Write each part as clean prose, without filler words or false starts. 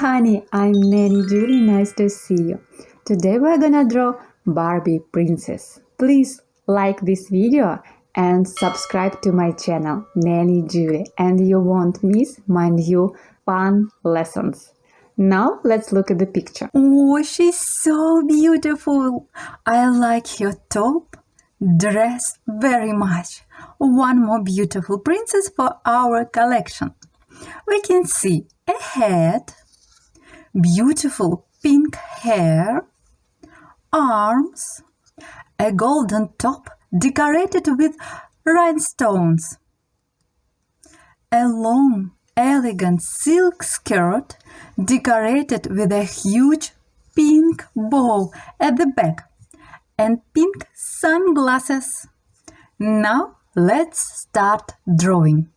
honey, I'm Nanny Julie, nice to see you. Today we're gonna draw Barbie princess. Please like this video and subscribe to my channel, Nanny Julie, and you won't miss my new fun lessons. Now let's look at the picture. Oh, she's so beautiful. I like her top dress very much. One more beautiful princess for our collection. We can see a head, beautiful pink hair, arms, a golden top decorated with rhinestones, a long, elegant silk skirt decorated with a huge pink bow at the back and pink sunglasses. Now let's start drawing.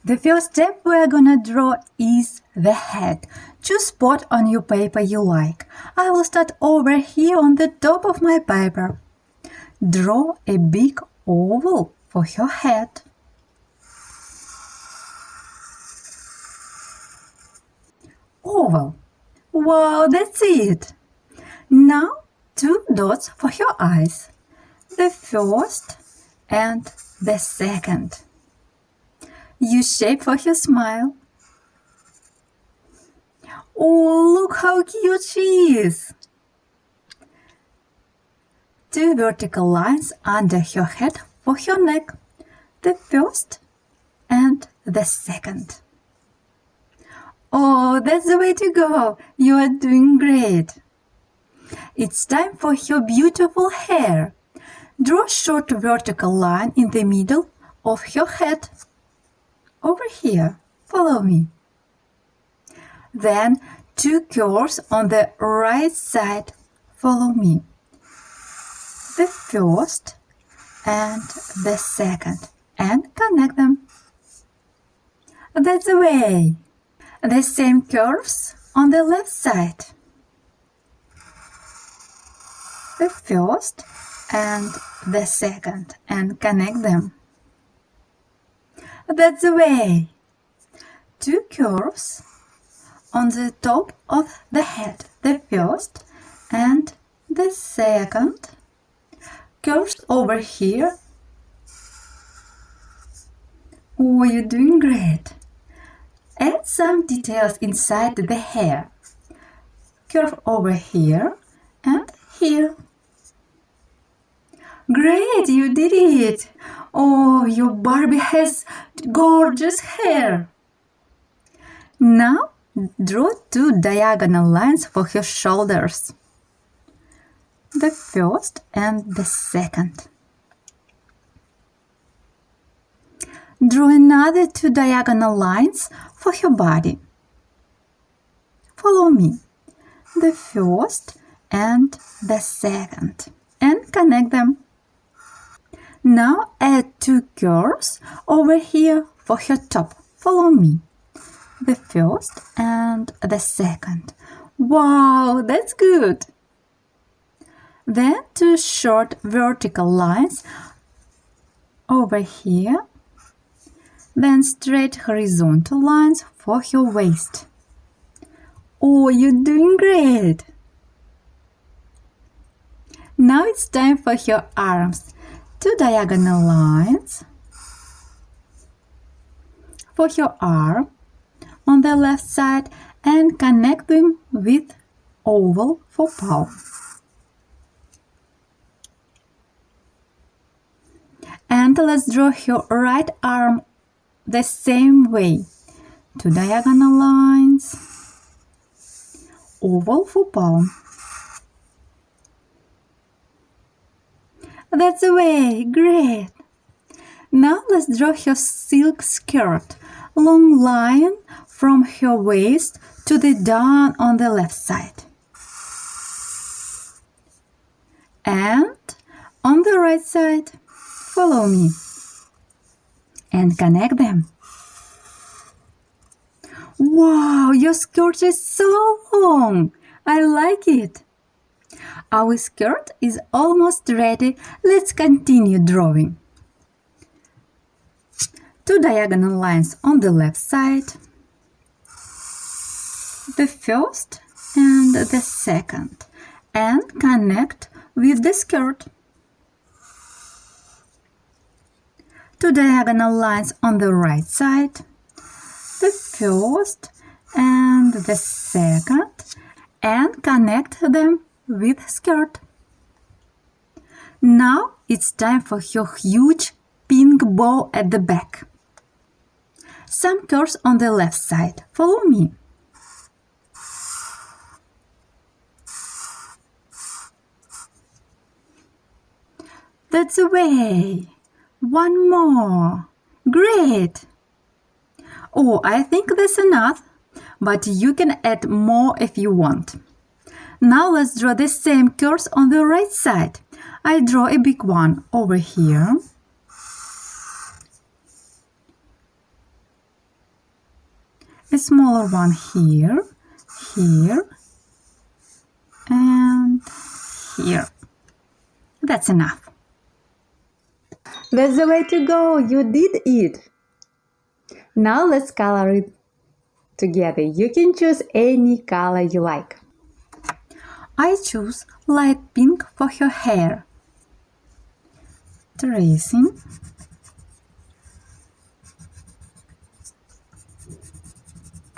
The first step we're gonna draw is the head. Choose spot on your paper you like. I will start over here on the top of my paper. Draw a big oval for her head. Oval. Wow, that's it. Now 2 dots for her eyes. The first and the second. Use shape for her smile. Oh, look how cute she is! 2 vertical lines under her head for her neck. The first and the second. Oh, that's the way to go! You are doing great! It's time for her beautiful hair. Draw a short vertical line in the middle of her head. Over here, follow me. Then 2 curves on the right side, follow me. The first and the second, and connect them. That's the way. The same curves on the left side. The first and the second, and connect them. That's the way. 2 curves on the top of the head. The first and the second. Curves over here. Oh, you're doing great. Add some details inside the hair. Curve over here and here. Great, you did it! Oh, your Barbie has gorgeous hair! Now, draw 2 diagonal lines for her shoulders. The first and the second. Draw another 2 diagonal lines for her body. Follow me. The first and the second, and connect them. Now add 2 curves over here for her top. Follow me. The first and the second. Wow, that's good! Then 2 short vertical lines over here. Then straight horizontal lines for her waist. Oh, you're doing great! Now it's time for her arms. 2 diagonal lines for her arm on the left side and connect them with oval for palm. And let's draw her right arm the same way. 2 diagonal lines, oval for palm. That's the way, great! Now let's draw her silk skirt, long line from her waist to the down on the left side. And on the right side, follow me and connect them. Wow, your skirt is so long! I like it! Our skirt is almost ready. Let's continue drawing. 2 diagonal lines on the left side. the first and the second and connect with the skirt. Two diagonal lines on the right side, the first and the second, and connect them with skirt. Now it's time for her huge pink bow at the back. Some curls on the left side. Follow me. That's the way. One more. Great. Oh, I think that's enough, but you can add more if you want. Now let's draw the same curves on the right side. I draw a big one over here. A smaller one here, here, and here. That's enough. That's the way to go. You did it. Now let's color it together. You can choose any color you like. I choose light pink for her hair. Tracing.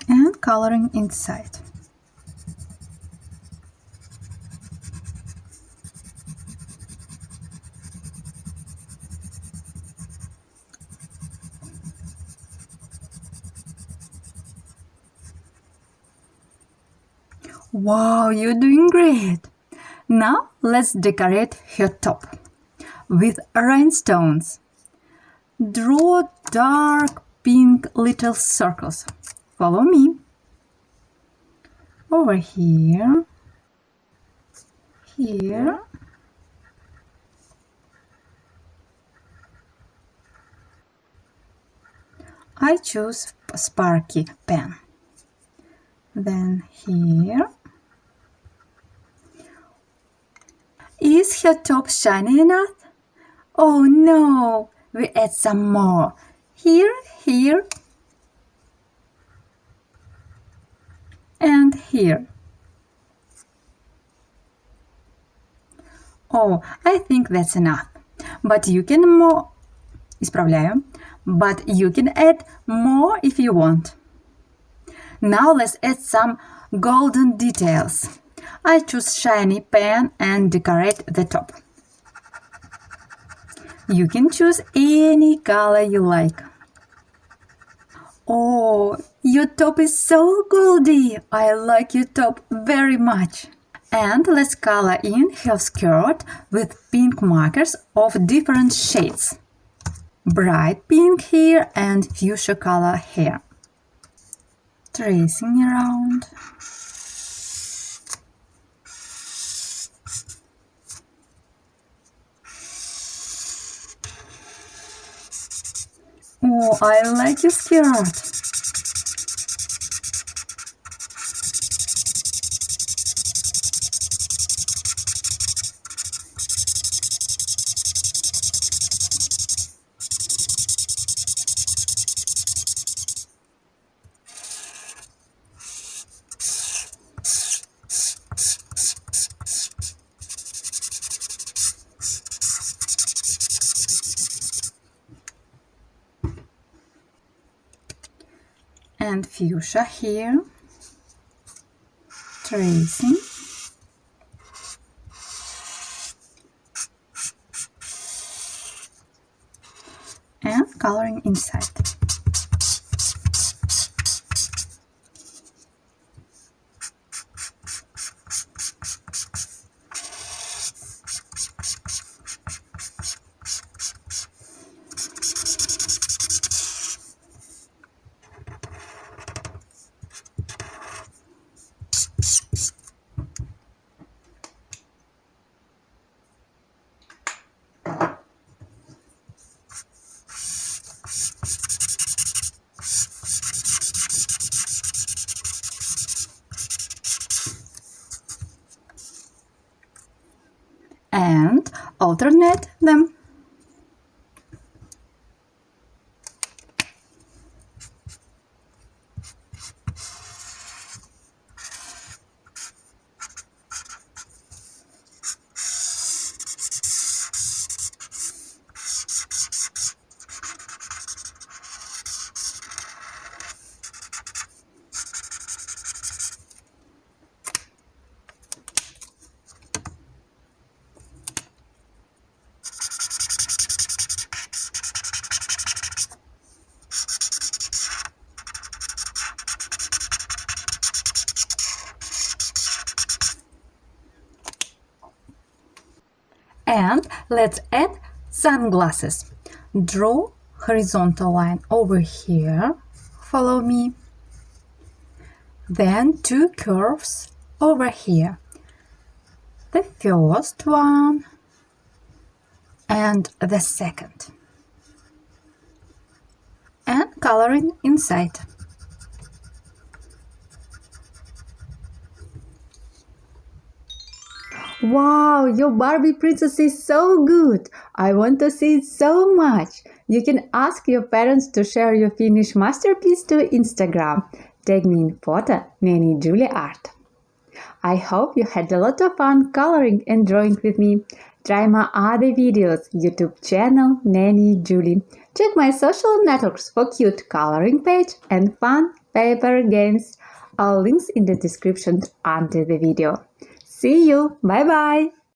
And coloring inside. Wow, you're doing great! Now let's decorate her top with rhinestones. Draw dark pink little circles. Follow me. Over here, here, I choose Sparky pen. Then here. Is her top shiny enough? Oh no, we add some more. Here, here, and here. Oh, I think that's enough. But you can more. Исправляю. But you can add more if you want. Now let's add some golden details. I choose shiny pen and decorate the top. You can choose any color you like. Oh, your top is so goldy! I like your top very much. And let's color in her skirt with pink markers of different shades. Bright pink here and fuchsia color here. Tracing around. Oh, I like your skirt. And fuchsia here, tracing, and coloring inside. And alternate them. And let's add sunglasses. Draw horizontal line over here. Follow me. Then two curves over here. The first one and the second. And coloring inside. Wow, your Barbie princess is so good! I want to see it so much! You can ask your parents to share your finished masterpiece to Instagram. Tag me in photo, Nanny Julie Art. I hope you had a lot of fun coloring and drawing with me. Try my other videos, YouTube channel, Nanny Julie. Check my social networks for cute coloring page and fun paper games. All links in the description under the video. See you! Bye bye!